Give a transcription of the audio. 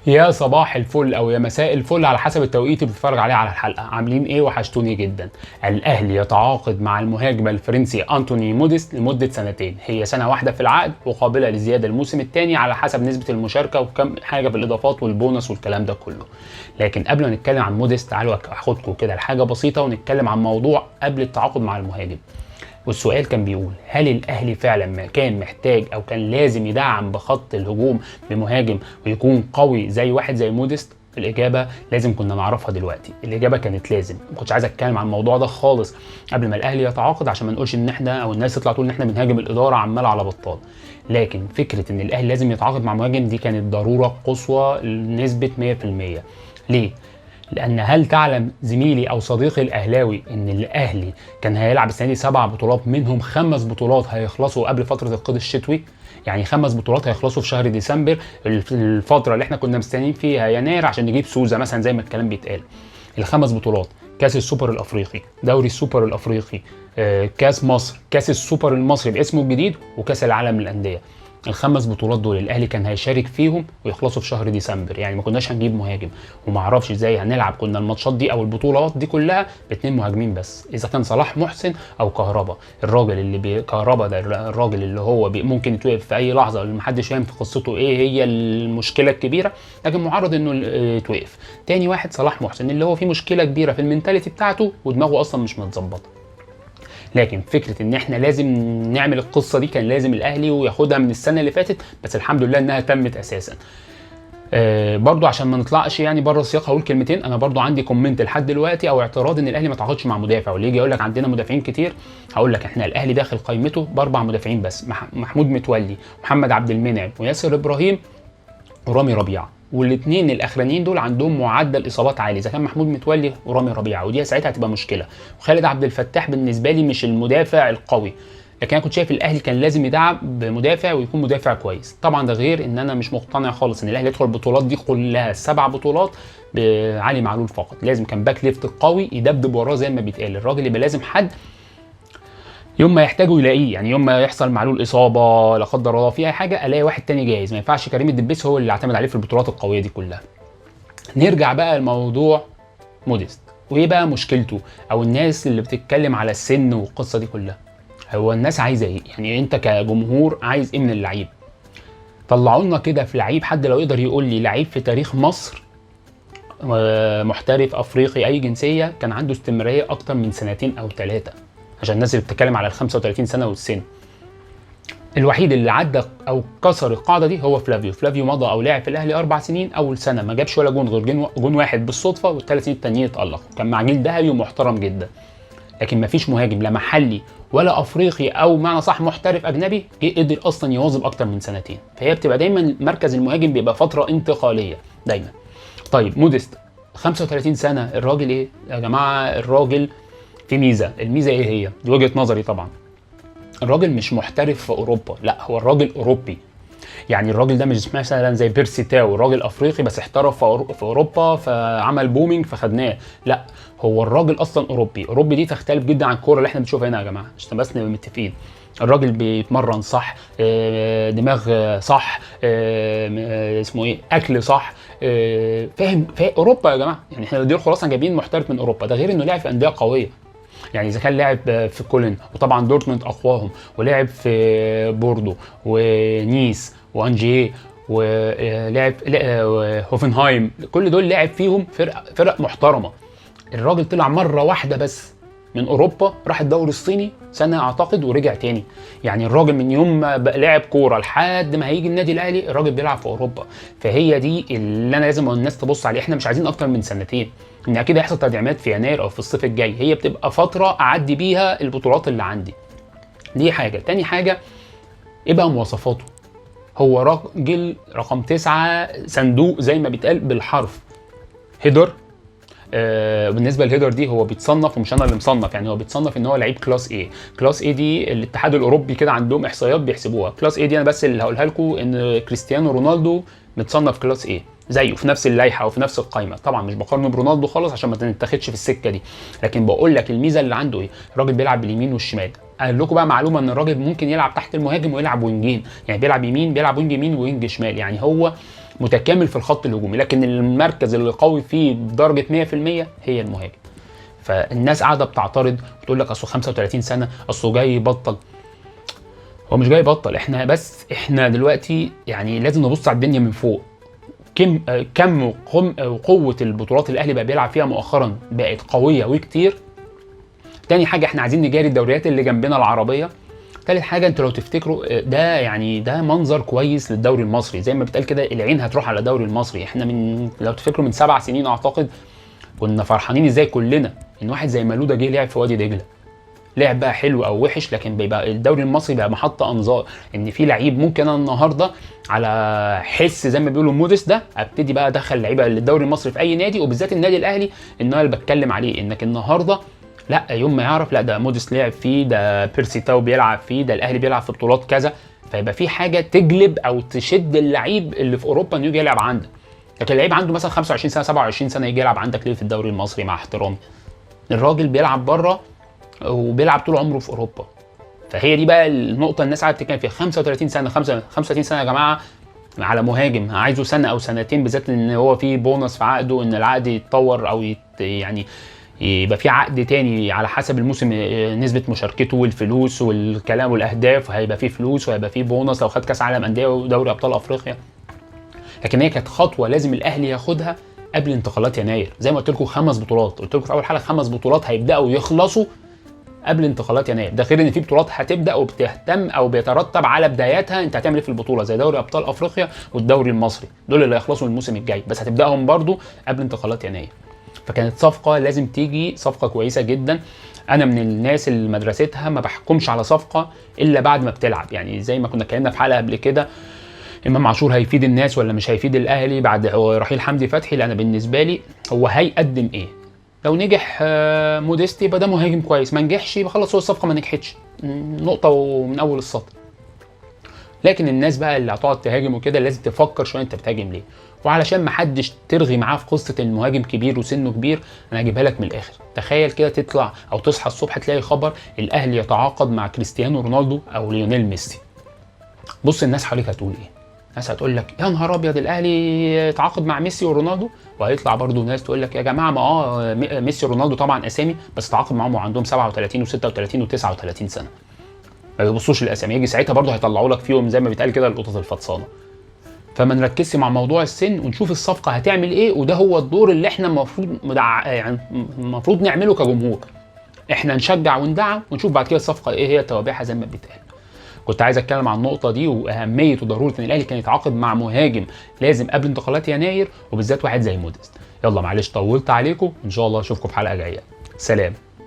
يا صباح الفل او يا مساء الفل على حسب التوقيت اللي بتتفرج عليه على الحلقه. عاملين ايه؟ وحشتوني جدا. الاهلي يتعاقد مع المهاجم الفرنسي انتوني موديست لمده سنتين، هي سنه واحده في العقد وقابله للزياده الموسم الثاني على حسب نسبه المشاركه وكم حاجه في الاضافات والبونص والكلام ده كله. لكن قبل ما نتكلم عن موديست تعالوا اخدكم كده لحاجه بسيطه ونتكلم عن موضوع قبل التعاقد مع المهاجم. والسؤال كان بيقول: هل الاهلي فعلا كان محتاج او كان لازم يدعم بخط الهجوم بمهاجم ويكون قوي زي واحد زي موديست؟ الاجابه لازم كنا نعرفها دلوقتي. الاجابه كانت لازم. ما كنتش عايز اتكلم عن الموضوع ده خالص قبل ما الاهلي يتعاقد عشان ما نقولش ان احنا او الناس تطلع تقول ان احنا بنهاجم الاداره عمال على بطال. لكن فكره ان الاهلي لازم يتعاقد مع مهاجم دي كانت ضروره قصوى لنسبه 100%. ليه؟ لأن هل تعلم زميلي أو صديقي الأهلاوي إن الأهلي كان هيلعب السنة دي 7 بطولات، منهم 5 بطولات هيخلصوا قبل فترة القيد الشتوي؟ يعني 5 بطولات هيخلصوا في شهر ديسمبر، الفترة اللي احنا كنا مستنيين فيها يناير عشان نجيب سوزة مثلا زي ما الكلام بيتقال. ال5 بطولات: كاس السوبر الأفريقي، دوري السوبر الأفريقي، كاس مصر، كاس السوبر المصري باسمه الجديد، وكاس العالم للأندية. ال5 بطولات دول الاهلي كان هيشارك فيهم ويخلصوا في شهر ديسمبر، يعني ما كناش هنجيب مهاجم. وما اعرفش ازاي هنلعب كنا الماتشات دي او البطولات دي كلها باتنين مهاجمين بس، اذا كان صلاح محسن او كهربا. الراجل اللي كهربا ده الراجل اللي هو ممكن يتوقف في اي لحظه، اللي محدش فاهم في قصته ايه هي المشكله الكبيره، لكن معرض انه يتوقف. تاني واحد صلاح محسن اللي هو فيه مشكله كبيره في المينتاليتي بتاعته ودماغه اصلا مش متظبطه. لكن فكره ان احنا لازم نعمل القصه دي كان لازم الاهلي وياخدها من السنه اللي فاتت، بس الحمد لله انها تمت اساسا. برضو عشان ما نطلعش يعني بره السياق هقول كلمتين. انا برضو عندي كومنت لحد دلوقتي او اعتراض ان الاهلي ما تعاقدش مع مدافع، واللي يجي يقول لك عندنا مدافعين كتير. هقول لك احنا الاهلي داخل قائمته باربع مدافعين بس: محمود متولي، محمد عبد المنعم، وياسر ابراهيم، ورامي ربيعه. والاثنين الاخرانيين دول عندهم معدل اصابات عالي، اذا كان محمود متولي ورامي ربيعه، ودي ساعتها هتبقى مشكله. وخالد عبد الفتاح بالنسبه لي مش المدافع القوي، لكن انا كنت شايف الاهلي كان لازم يدعم بمدافع ويكون مدافع كويس. طبعا ده غير ان انا مش مقتنع خالص ان الاهلي يدخل البطولات دي كلها 7 بطولات بعلي معلول فقط. لازم كان باك ليفت قوي يدبدب وراه زي ما بيتقال. الراجل يبقى لازم حد يوم ما يحتاجه يلاقيه، يعني يوم ما يحصل معلول اصابه لا قدر الله في اي حاجه الاقي واحد تاني جاهز. ما ينفعش كريم الدبيس هو اللي اعتمد عليه في البطولات القويه دي كلها. نرجع بقى لموضوع موديست وايه بقى مشكلته، او الناس اللي بتتكلم على السن والقصه دي كلها. هو الناس عايزه ايه؟ يعني انت كجمهور عايز ايه من اللعيب؟ طلعوا لنا كده في لعيب، حد لو يقدر يقول لي لعيب في تاريخ مصر محترف افريقي اي جنسيه كان عنده استمراريه اكتر من 2 أو 3، عشان الناس اللي بتتكلم على ال 35 سنه والسن. الوحيد اللي عدى او كسر القاعده دي هو فلافيو مضى او لعب في الاهلي 4 سنين، اول سنه ما جابش ولا جون غير جون واحد بالصدفه، والثلاث سنين التانيين اتالق، كان مع جيل ذهبي ومحترم جدا. لكن ما فيش مهاجم لا محلي ولا افريقي او معنى صح محترف اجنبي قدر اصلا يواظب اكتر من 2 سنين. فهي بتبقى دايما مركز المهاجم بيبقى فتره انتقاليه دايما. طيب موديست 35 سنه، الراجل ايه يا جماعه؟ الراجل في ميزه، الميزه ايه هي؟ دي وجهه نظري طبعا. الراجل مش محترف في اوروبا، لا هو الراجل اوروبي. يعني الراجل ده مش مثلا زي بيرسي تاو راجل افريقي بس احترف في اوروبا فعمل بومينج فخدناه، لا هو الراجل اصلا اوروبي. اوروبي دي تختلف جدا عن الكوره اللي احنا بنشوفها هنا يا جماعه، عشان بس نبقى متفقين. الراجل بيتمرن صح، دماغ صح، اسمه ايه، اكل صح، فاهم اوروبا يا جماعه. يعني احنا دي خلاص جايبين محترف من اوروبا، ده غير انه لعب في انديه قويه. يعني اذا كان لاعب في كولن وطبعا دورتموند اقواهم، ولعب في بوردو ونيس وانجيه ولعب هوفنهايم، كل دول لعب فيهم فرق محترمه. الراجل طلع مره واحده بس من اوروبا، راح الدوري الصيني سنه اعتقد ورجع تاني. يعني الراجل من يوم ما لعب كوره لحد ما هيجي النادي الاهلي الراجل بيلعب في اوروبا. فهي دي اللي انا لازم الناس تبص عليه. احنا مش عايزين اكتر من 2 سنين، ان اكيد هيحصل تدعيمات في يناير او في الصيف الجاي، هي بتبقى فتره اعدي بيها البطولات اللي عندي. دي حاجه. تاني حاجه ايه بقى مواصفاته؟ هو راجل رقم 9 صندوق زي ما بيتقال بالحرف، هيدر. بالنسبه للهيدر دي هو بيتصنف، ومش انا اللي مصنف، يعني هو بيتصنف ان هو لعيب كلاس ايه. كلاس ايه دي الاتحاد الاوروبي كده عندهم احصائيات بيحسبوها. كلاس ايه دي انا بس اللي هقولها لكم ان كريستيانو رونالدو متصنف كلاس ايه زيه في نفس اللائحه وفي نفس القائمه. طبعا مش بقارنه برونالدو خالص عشان ما تتاخدش في السكه دي، لكن بقول لك الميزه اللي عنده ايه. الراجل بيلعب باليمين والشمال، قال لكم بقى معلومه ان الراجل ممكن يلعب تحت المهاجم ويلعب وينجين، يعني بيلعب يمين، بيلعب وينج يمين وينج شمال، يعني هو متكامل في الخط الهجومي. لكن المركز اللي قوي فيه بدرجه 100% هي المهاجم. فالناس قاعده بتعترض وتقول لك اصله 35 سنه، اصله جاي يبطل. هو مش جاي يبطل، احنا دلوقتي يعني لازم نبص على الدنيا من فوق. كم وقوه البطولات اللي الاهلي بقى بيلعب فيها مؤخرا بقت قويه وكتير. تاني حاجه احنا عايزين نجاري الدوريات اللي جنبنا العربيه. تالت حاجه انتوا لو تفتكروا ده يعني ده منظر كويس للدوري المصري، زي ما بتقال كده العين هتروح على الدوري المصري. احنا لو تفتكروا من 7 سنين اعتقد كنا فرحانين ازاي كلنا ان واحد زي مالودا جه لعب في وادي دجله. لعب بقى حلو او وحش، لكن بيبقى الدوري المصري بقى محطه انظار ان في لعيب ممكن انا النهارده على حس زي ما بيقولوا موديس ده ابتدي بقى ادخل لعيبه للدوري المصري في اي نادي، وبالذات النادي الاهلي ان انا اللي بتكلم عليه. انك النهارده لا يوم ما يعرف لا ده موديس لعب فيه، ده بيرسي تاو بيلعب فيه، ده الاهلي بيلعب في بطولات كذا، فيبقى في حاجه تجلب او تشد اللعيب اللي في اوروبا انه يجي يلعب عندك. لكن اللعيب عنده مثلا 25 سنه 27 سنه يجي يلعب عندك ليه في الدوري المصري؟ مع احترامي، الراجل بيلعب بره وبيلعب طول عمره في اوروبا. فهي دي بقى النقطه الناس قاعده بتتكلم فيها. 35 سنه 35 سنه يا جماعه على مهاجم عايزه سنه او سنتين، بالذات ان هو في بونص في عقده ان العقد يتطور او يعني يبقى في عقد تاني على حسب الموسم، نسبه مشاركته والفلوس والكلام والاهداف، وهيبقى في فلوس وهيبقى في بونص لو خد كاس عالم انديه ودوري ابطال افريقيا. لكن هي كانت خطوه لازم الاهلي ياخدها قبل انتقالات يناير. زي ما قلت لكم 5 بطولات، قلت لكم في اول حلقه 5 بطولات هيبداوا يخلصوا قبل انتقالات يناير. ده غير ان في بطولات هتبدا وبتهتم او بيترتب على بداياتها انت هتعمل ايه في البطوله، زي دوري ابطال افريقيا والدوري المصري، دول اللي هيخلصوا الموسم الجاي، بس هتبداهم برضو قبل انتقالات يناير. فكانت صفقه لازم تيجي، صفقه كويسه جدا. انا من الناس اللي مدرستها ما بحكمش على صفقه الا بعد ما بتلعب، يعني زي ما كنا اتكلمنا في حلقه قبل كده امام عاشور هيفيد الناس ولا مش هيفيد الاهلي بعد رحيل حمدي فتحي. لا انا بالنسبه لي هو هيقدم ايه. لو نجح موديستي يبقى ده مهاجم كويس، ما نجحش يبقى خلاص هو الصفقه ما نجحتش، نقطه ومن اول السطر. لكن الناس بقى اللي هتقعد تهاجم وكده لازم تفكر شويه انت بتهاجم ليه. وعلشان ما حدش ترغي معاه في قصه المهاجم كبير وسنه كبير، انا هجيبها لك من الاخر. تخيل كده تطلع او تصحى الصبح تلاقي خبر الاهلي يتعاقد مع كريستيانو رونالدو او ليونيل ميسي. بص الناس حواليك هتقول ايه؟ ناس هتقول لك يا نهار ابيض الاهلي يتعاقد مع ميسي ورونالدو، وهيطلع برضو ناس تقول لك يا جماعه ما ميسي ورونالدو طبعا اسامي بس تعاقد معاهم وعندهم 37 و36 و39 سنه. ما بيبصوش الاسامي، يجي ساعتها برضو هيطلعوا لك فيهم زي ما بيتقال كده القطط الفطسانه. فما نركزش مع موضوع السن ونشوف الصفقه هتعمل ايه، وده هو الدور اللي احنا المفروض نعمله كجمهور. احنا نشجع وندعم ونشوف بعد كده الصفقه ايه هي توابعها زي ما بيتقال. كنت عايز اتكلم عن النقطه دي واهميه وضروره ان الاهلي كان يتعاقد مع مهاجم لازم قبل انتقالات يناير، وبالذات واحد زي موديست. يلا معلش طولت عليكم، ان شاء الله اشوفكم في حلقه جايه. سلام.